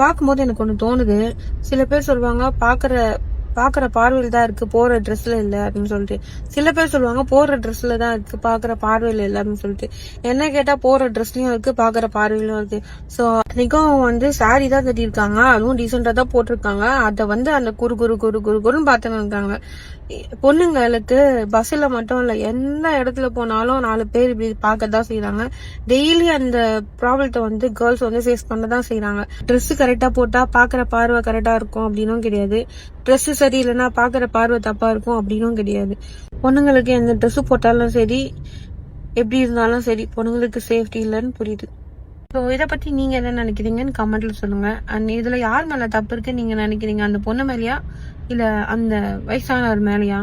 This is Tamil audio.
பார்க்கும்போது எனக்கு ஒண்ணு தோணுது. சில பேர் சொல்லுவாங்க பாக்குற பார்வையில தான் இருக்கு, போற ட்ரெஸ்ல இல்ல அப்படின்னு சொல்லிட்டு. சில பேர் சொல்லுவாங்க போற ட்ரெஸ்ல தான் இருக்கு, பாக்குற பார்வையில இல்ல அப்படின்னு சொல்லிட்டு. என்ன கேட்டா போற ட்ரெஸ்லயும் இருக்கு, பாக்குற பார்வையிலும் இருக்கு. சோ அன்னைக்கும் சாரி தான் கட்டியிருக்காங்க, அதுவும் டீசெண்டா தான் போட்டிருக்காங்க. அத அந்த குறு குறு குறு குறு குறுன்னு பாத்துன்னு இருக்காங்க. பொண்ணுங்களுக்கு பஸ்ல மட்டும் இல்ல, எந்த இடத்துல போனாலும் 4 பேர் இப்படி பார்க்கதான் செய்யறாங்க. டெய்லி அந்த ப்ராப்ளத்தை கேர்ள்ஸ் ஃபேஸ் பண்ணதான் செய்யறாங்க. ட்ரெஸ் கரெக்டா போட்டா பாக்குற பார்வை கரெக்டா இருக்கும் அப்படின்னும் கிடையாது, ட்ரெஸ் சரியில்லைன்னா பாக்குற பார்வை தப்பா இருக்கும் அப்படின்னும் கிடையாது. பொண்ணுங்களுக்கு எந்த ட்ரெஸ் போட்டாலும் சரி, எப்படி இருந்தாலும் சரி, பொண்ணுங்களுக்கு சேஃப்டி இல்லைன்னு புரியுது. ஸோ இதை பத்தி நீங்க என்ன நினைக்கிறீங்கன்னு கமெண்ட்ல சொல்லுங்க. அண்ட் இதுல யார் மேல தப்பு இருக்குன்னு நீங்க நினைக்கிறீங்க? அந்த பொண்ணு மேலயா இல்ல அந்த வயசானவர் மேலயா?